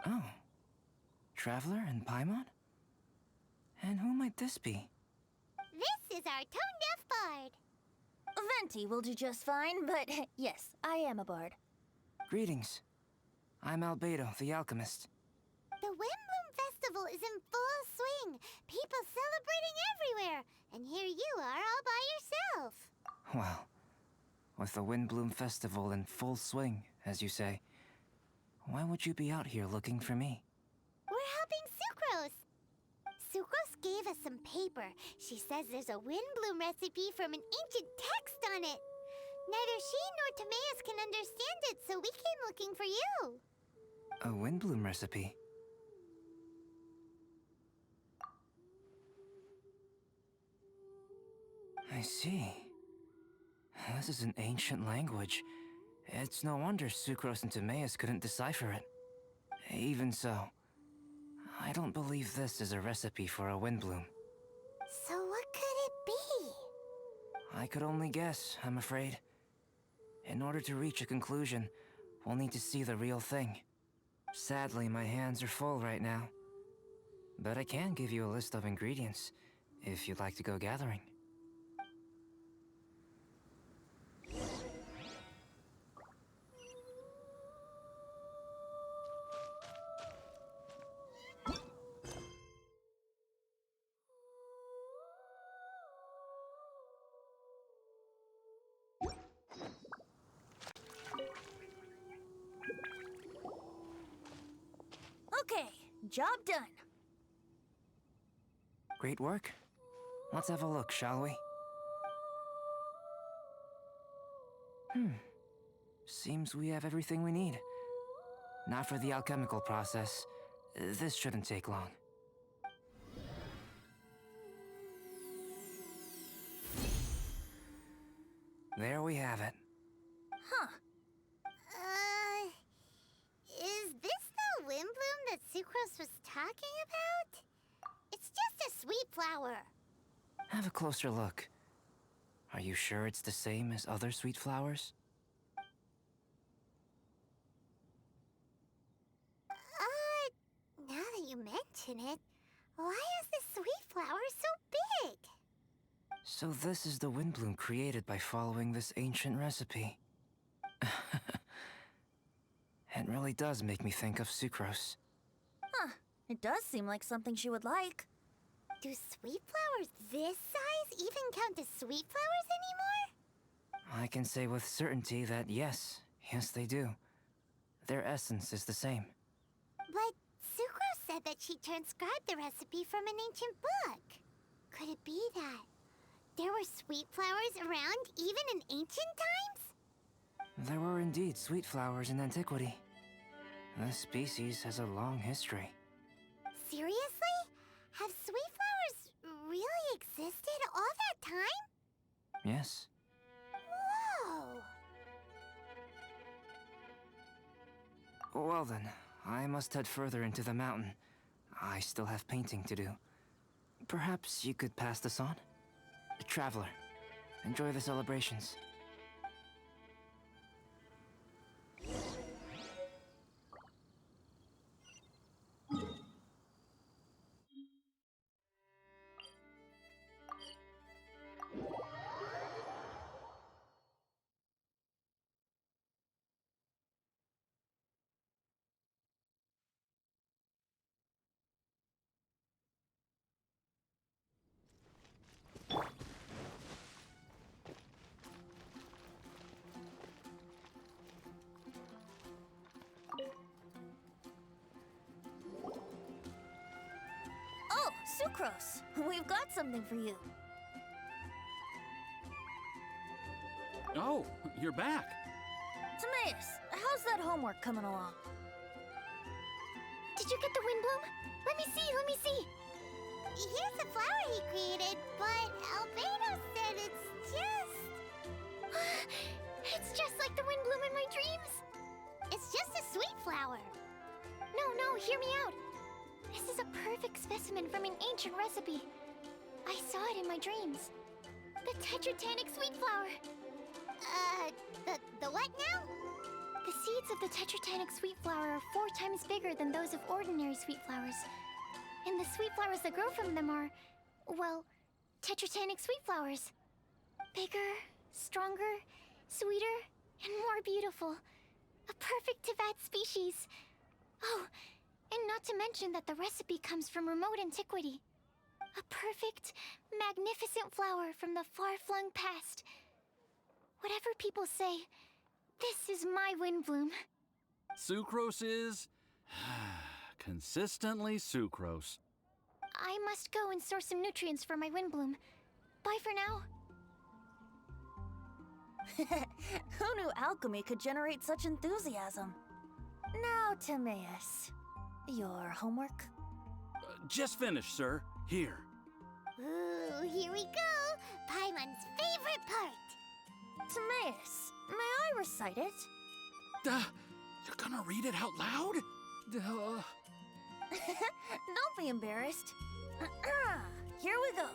Oh. Traveler in Paimon? And who might this be? This is our tone-deaf bard. Venti will do just fine, but yes, I am a bard. Greetings. I'm Albedo, the alchemist. The Windbloom Festival is in full swing. People celebrating everywhere. And here you are all by yourself. Well, with the Windbloom Festival in full swing, as you say, why would you be out here looking for me? We're helping Sucrose. Sucrose gave us some paper. She says there's a Windbloom recipe from an ancient text on it. Neither she nor Timaeus can understand it, so we came looking for you. A Windbloom recipe? I see. This is an ancient language. It's no wonder Sucrose and Timaeus couldn't decipher it. Even so, I don't believe this is a recipe for a Windbloom. So what could it be? I could only guess, I'm afraid. In order to reach a conclusion, we'll need to see the real thing. Sadly, my hands are full right now. But I can give you a list of ingredients, if you'd like to go gathering. Okay, job done. Great work. Let's have a look, shall we? Seems we have everything we need. Not for the alchemical process. This shouldn't take long. There we have it. Huh. Is this the Windbloom that Sucrose was talking about? It's just a sweet flower. Have a closer look. Are you sure it's the same as other sweet flowers? Now that you mention it, why is this sweet flower so big? So this is the Windbloom created by following this ancient recipe. It really does make me think of Sucrose. Huh. It does seem like something she would like. Do sweet flowers this size even count as sweet flowers anymore? I can say with certainty that yes, they do. Their essence is the same. But Sucrose said that she transcribed the recipe from an ancient book. Could it be that there were sweet flowers around even in ancient times? There were indeed sweet flowers in antiquity. This species has a long history. Seriously? Have sweet flowers really existed all that time? Yes. Whoa! Well then, I must head further into the mountain. I still have painting to do. Perhaps you could pass this on? Traveler, enjoy the celebrations. Oh, Sucrose! We've got something for you. Oh, you're back. Timaeus, how's that homework coming along? Did you get the Windbloom? Let me see, let me see. Here's a flower he created, but Albedo said it's just... it's just like the Windbloom in my dreams. It's just a sweet flower. No, hear me out. This is a perfect specimen from an ancient recipe. I saw it in my dreams. The Tetratanic sweet flower. The what now? The seeds of the tetratanic sweet flower are 4 times bigger than those of ordinary sweet flowers. And the sweet flowers that grow from them are, well, tetratanic sweet flowers. Bigger, stronger, sweeter, and more beautiful. A perfect Teyvat species. Oh, and not to mention that the recipe comes from remote antiquity. A perfect, magnificent flower from the far-flung past. Whatever people say, this is my Windbloom. Sucrose is... consistently sucrose. I must go and source some nutrients for my Windbloom. Bye for now. Who knew alchemy could generate such enthusiasm? Now, Timaeus, your homework? Just finished, sir. Here. Ooh, here we go! Paimon's favorite part! Timaeus, may I recite it? You're gonna read it out loud? Don't be embarrassed. Here we go.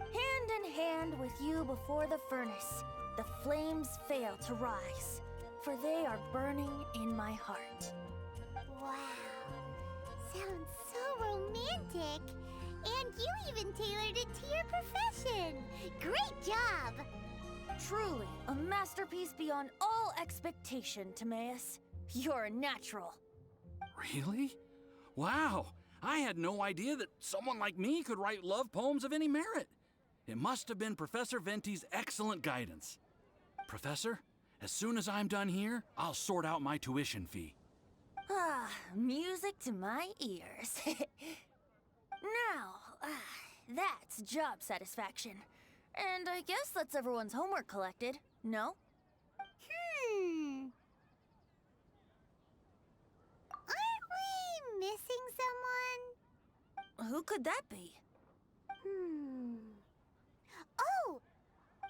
Hand in hand with you before the furnace, the flames fail to rise, for they are burning in my heart. Wow. Sounds so romantic. And you even tailored it to your profession. Great job! Truly, a masterpiece beyond all expectation, Timaeus. You're a natural. Really? Wow! I had no idea that someone like me could write love poems of any merit. It must have been Professor Venti's excellent guidance. Professor, as soon as I'm done here, I'll sort out my tuition fee. Ah, music to my ears. Now, that's job satisfaction. And I guess that's everyone's homework collected, no? Aren't we missing someone? Who could that be? Oh!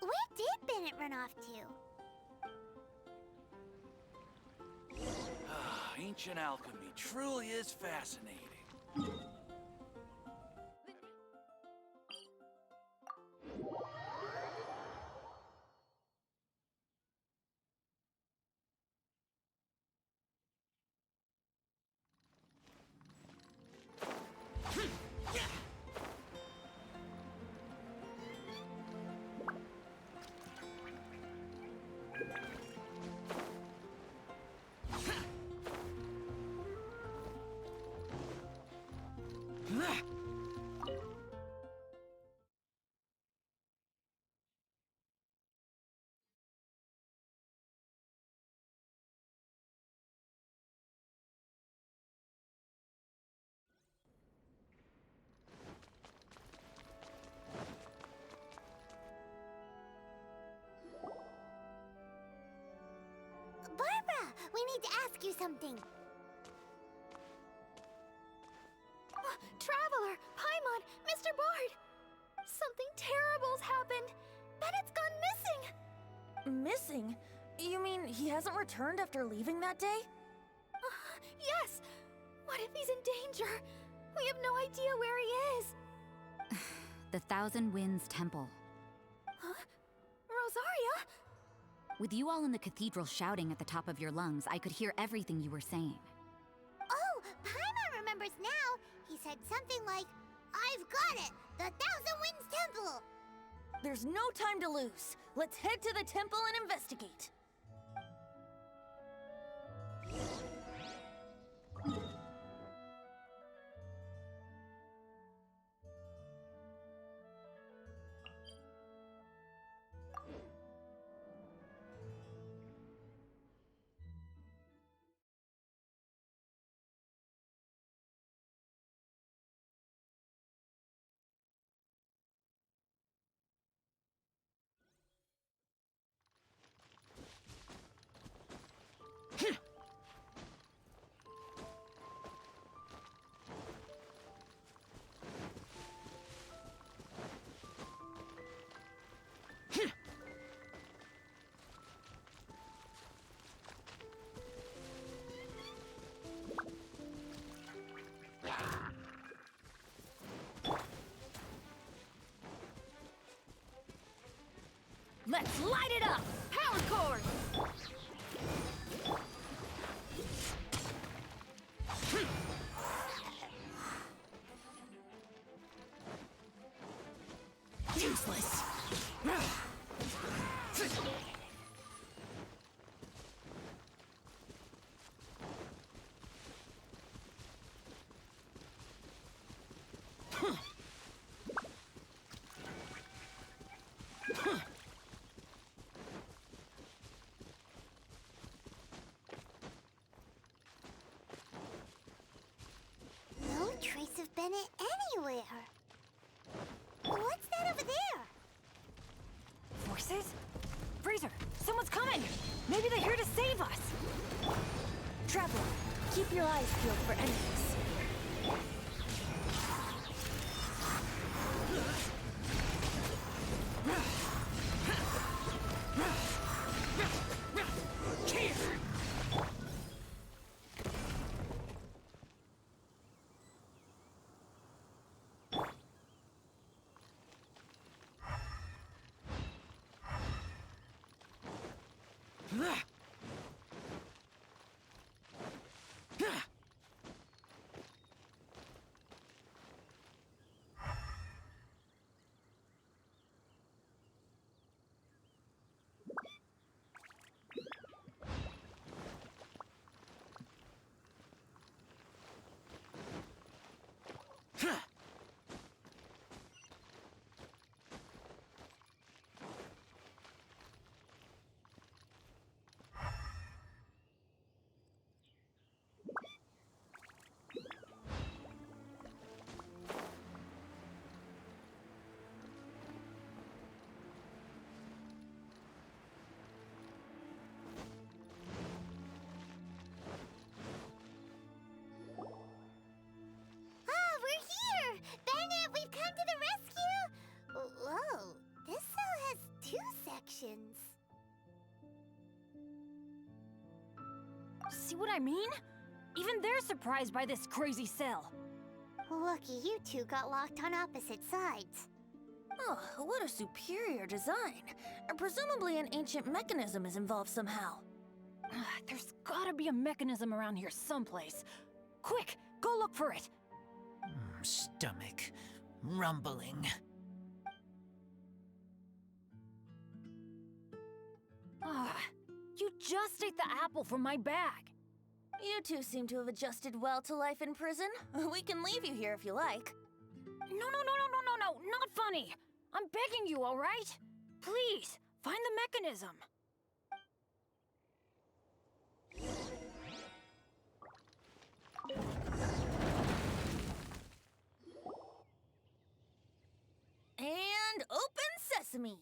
Where did Bennett run off to? Ancient alchemy truly is fascinating. Barbara, we need to ask you something. Traveler, Paimon, Mr. Bart! Something terrible's happened. Bennett's gone missing. Missing? You mean he hasn't returned after leaving that day? Yes. What if he's in danger? We have no idea where he is. The Thousand Winds Temple. Huh? Rosaria? With you all in the cathedral shouting at the top of your lungs, I could hear everything you were saying. Oh, Paimon remembers now. He said something like, I've got it! The Thousand Winds Temple! There's no time to lose. Let's head to the temple and investigate. Let's light it up! Power cord! useless. No trace of Bennett anywhere. What's that over there? Forces? Fraser, someone's coming! Maybe they're here to save us! Traveler, keep your eyes peeled for enemies. We're here! Bennett, we've come to the rescue! Whoa, this cell has 2 sections. See what I mean? Even they're surprised by this crazy cell. Lucky you two got locked on opposite sides. Oh, what a superior design. Presumably an ancient mechanism is involved somehow. There's gotta be a mechanism around here someplace. Quick, go look for it. Stomach rumbling. You just ate the apple from my bag. You two seem to have adjusted well to life in prison. We can leave you here if you like. No, not funny. I'm begging you, all right? Please, find the mechanism. And open sesame.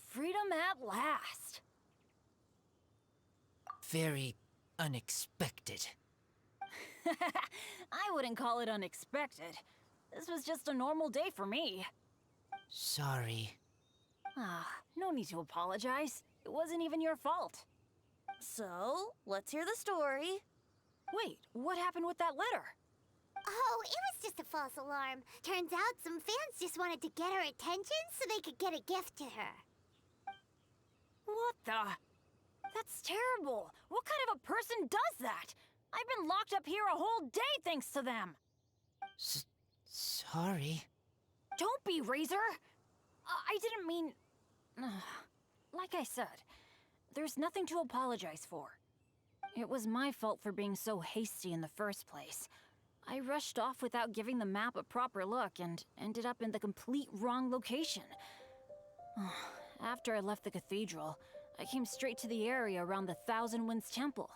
Freedom at last. Very unexpected. I wouldn't call it unexpected. This was just a normal day for me. Sorry. No need to apologize. It wasn't even your fault. So, let's hear the story. Wait, what happened with that letter? Oh, it was just a false alarm. Turns out some fans just wanted to get her attention so they could get a gift to her. What the? That's terrible. What kind of a person does that? I've been locked up here a whole day thanks to them. Sorry. Don't be, Razor. I didn't mean... Like I said, there's nothing to apologize for. It was my fault for being so hasty in the first place. I rushed off without giving the map a proper look and ended up in the complete wrong location. After I left the cathedral, I came straight to the area around the Thousand Winds Temple.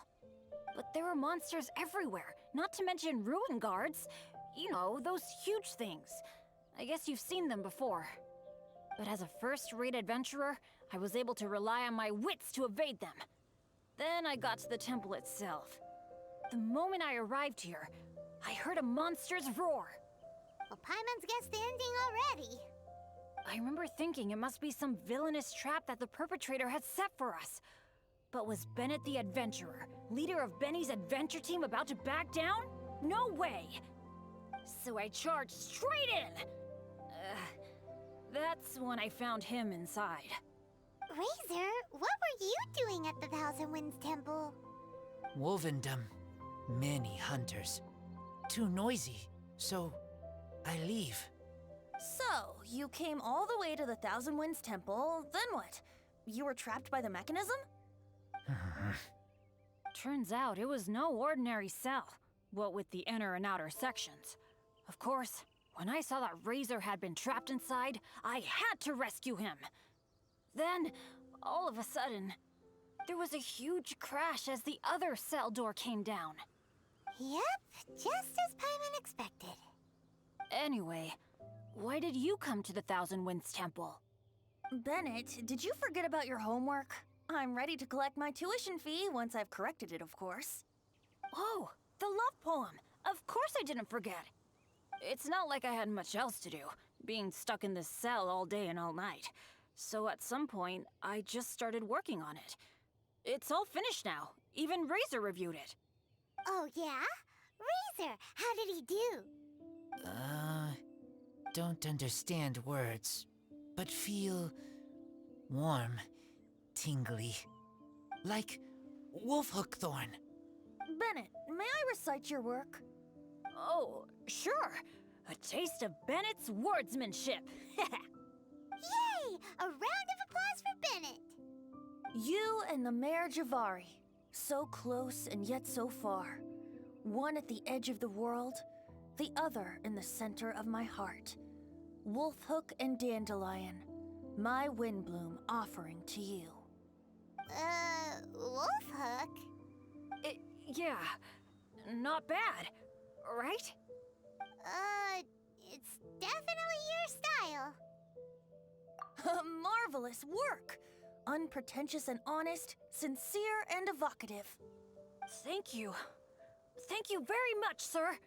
But there were monsters everywhere, not to mention ruin guards. You know, those huge things. I guess you've seen them before. But as a first-rate adventurer, I was able to rely on my wits to evade them. Then I got to the temple itself. The moment I arrived here, I heard a monster's roar. Well, Paimon's guessed the ending already. I remember thinking it must be some villainous trap that the perpetrator had set for us. But was Bennett the adventurer, leader of Benny's adventure team, about to back down? No way! So I charged straight in! That's when I found him inside. Razor, what were you doing at the Thousand Winds Temple? Wolvendom. Many hunters. Too noisy, so I leave. So, you came all the way to the Thousand Winds Temple, then what? You were trapped by the mechanism? Turns out it was no ordinary cell, what with the inner and outer sections. Of course, when I saw that Razor had been trapped inside, I had to rescue him. Then, all of a sudden, there was a huge crash as the other cell door came down. Yep, just as Paimon expected. Anyway, why did you come to the Thousand Winds Temple? Bennett, did you forget about your homework? I'm ready to collect my tuition fee once I've corrected it, of course. Oh, the love poem. Of course I didn't forget. It's not like I had much else to do, being stuck in this cell all day and all night. So at some point, I just started working on it. It's all finished now. Even Razor reviewed it. Oh, yeah? Razor, how did he do? Don't understand words, but feel warm, tingly. Like wolfhook thorn. Bennett, may I recite your work? Oh, sure. A taste of Bennett's wordsmanship. Yay! A round of applause for Bennett! You and the Mare Javari, so close and yet so far. One at the edge of the world, the other in the center of my heart. Wolfhook and Dandelion, my Windbloom offering to you. Wolfhook? Yeah, not bad, right? It's definitely your style. Marvelous work! Unpretentious and honest, sincere and evocative. Thank you. Thank you very much, sir.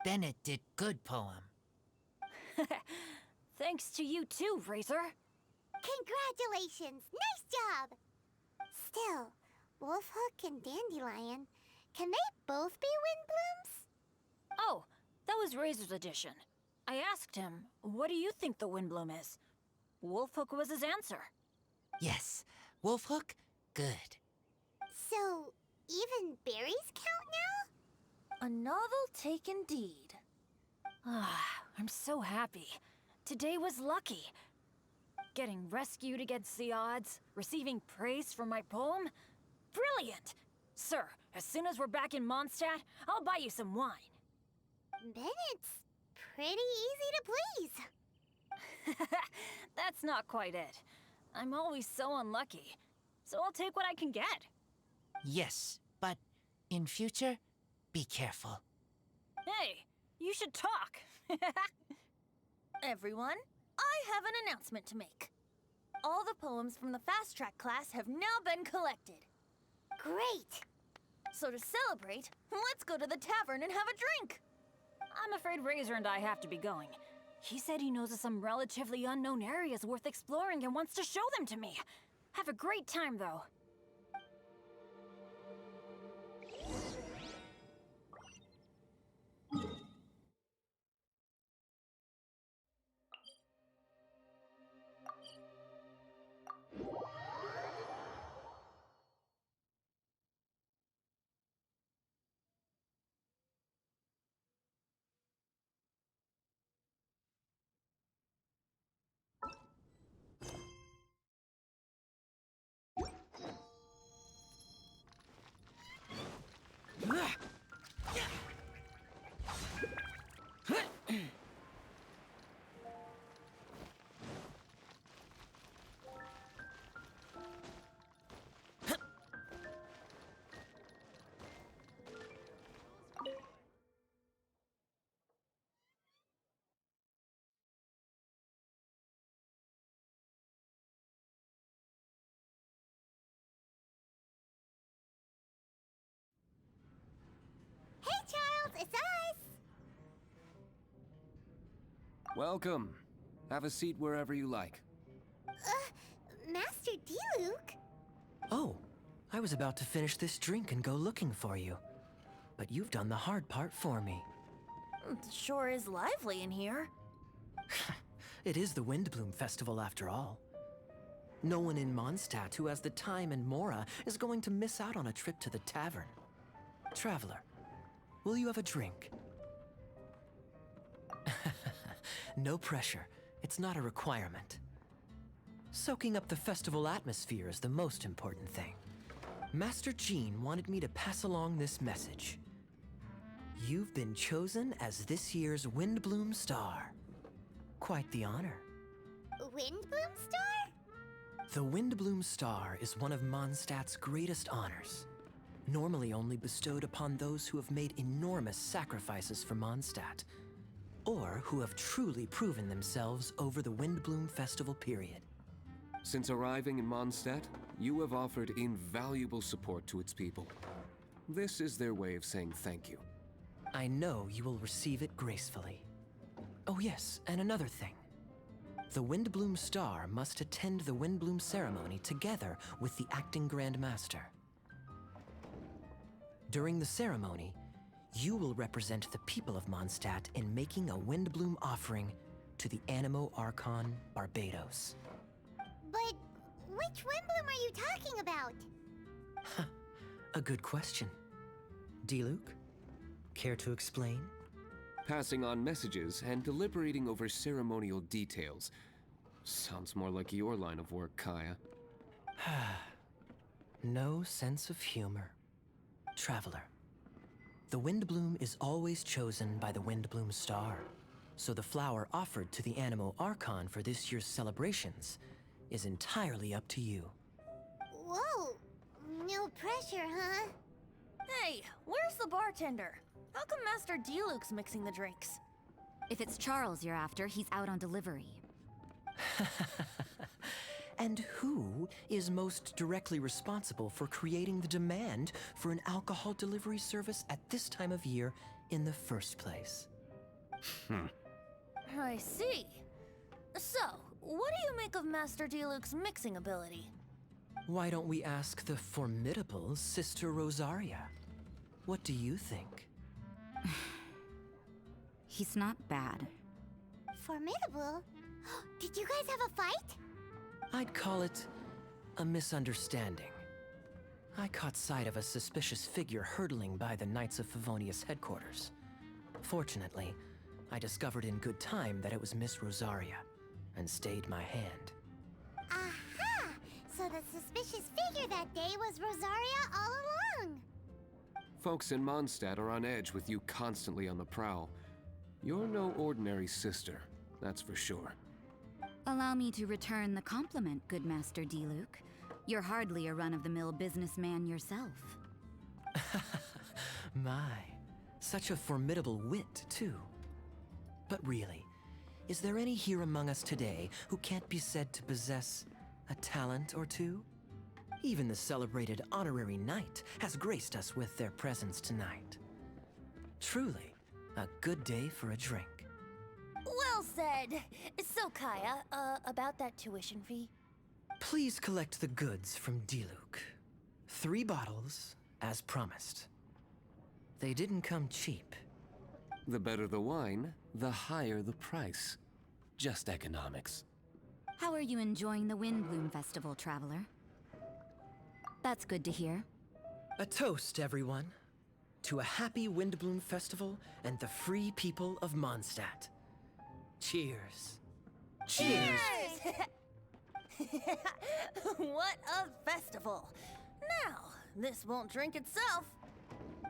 Bennett did good poem. Thanks to you too, Razor. Congratulations! Nice job! Still, Wolfhook and Dandelion, can they both be Windblooms? Oh, that was Razor's addition. I asked him, what do you think the Windbloom is? Wolfhook was his answer. Yes, wolfhook, good. So, even berries count now? A novel take indeed. I'm so happy. Today was lucky. Getting rescued against the odds, receiving praise for my poem? Brilliant! Sir, as soon as we're back in Mondstadt, I'll buy you some wine. Bennett's pretty easy to please. That's not quite it. I'm always so unlucky, so I'll take what I can get. Yes, but in future, be careful. Hey, you should talk. Everyone, I have an announcement to make. All the poems from the Fast Track class have now been collected. Great! So to celebrate, let's go to the tavern and have a drink. I'm afraid Razor and I have to be going. He said he knows of some relatively unknown areas worth exploring and wants to show them to me. Have a great time, though. Hey, Charles, it's us! Welcome. Have a seat wherever you like. Master D-Luke? Oh, I was about to finish this drink and go looking for you. But you've done the hard part for me. It sure is lively in here. It is the Windbloom Festival after all. No one in Mondstadt who has the time and Mora is going to miss out on a trip to the tavern. Traveler, will you have a drink? No pressure. It's not a requirement. Soaking up the festival atmosphere is the most important thing. Master Jean wanted me to pass along this message. You've been chosen as this year's Windbloom Star. Quite the honor. Windbloom Star? The Windbloom Star is one of Mondstadt's greatest honors, normally only bestowed upon those who have made enormous sacrifices for Mondstadt, or who have truly proven themselves over the Windbloom Festival period. Since arriving in Mondstadt, you have offered invaluable support to its people. This is their way of saying thank you. I know you will receive it gracefully. Oh yes, and another thing. The Windbloom Star must attend the Windbloom ceremony together with the acting Grand Master. During the ceremony, you will represent the people of Mondstadt in making a Windbloom offering to the Animo Archon Barbados. But which Windbloom are you talking about? A good question. D-Luke, care to explain? Passing on messages and deliberating over ceremonial details. Sounds more like your line of work, Kaya. No sense of humor. Traveler. The Windbloom is always chosen by the Windbloom Star, so the flower offered to the Animo Archon for this year's celebrations is entirely up to you. Whoa! No pressure, huh? Hey, where's the bartender? How come Master D-Luke's mixing the drinks? If it's Charles you're after, he's out on delivery. And who is most directly responsible for creating the demand for an alcohol delivery service at this time of year in the first place? I see. So, what do you make of Master D-Luke's mixing ability? Why don't we ask the formidable Sister Rosaria? What do you think? He's not bad. Formidable? Did you guys have a fight? I'd call it a misunderstanding. I caught sight of a suspicious figure hurtling by the Knights of Favonius headquarters. Fortunately, I discovered in good time that it was Miss Rosaria, and stayed my hand. Aha! So the suspicious figure that day was Rosaria all along! Folks in Mondstadt are on edge with you constantly on the prowl. You're no ordinary sister, that's for sure. Allow me to return the compliment, good Master D-Luke. You're hardly a run-of-the-mill businessman yourself. My, such a formidable wit, too. But really, is there any here among us today who can't be said to possess a talent or two? Even the celebrated honorary knight has graced us with their presence tonight. Truly, a good day for a drink. Well said. So, Kaya, about that tuition fee? Please collect the goods from D-Luke. 3 bottles, as promised. They didn't come cheap. The better the wine, the higher the price. Just economics. How are you enjoying the Windbloom Festival, Traveler? That's good to hear. A toast, everyone, to a happy Windbloom Festival and the free people of Mondstadt. Cheers. Cheers! What a festival! Now, this won't drink itself.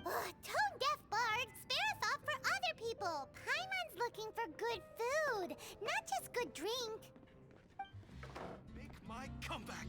Tone-deaf Bart, spare a thought for other people. Paimon's looking for good food, not just good drink. Make my comeback.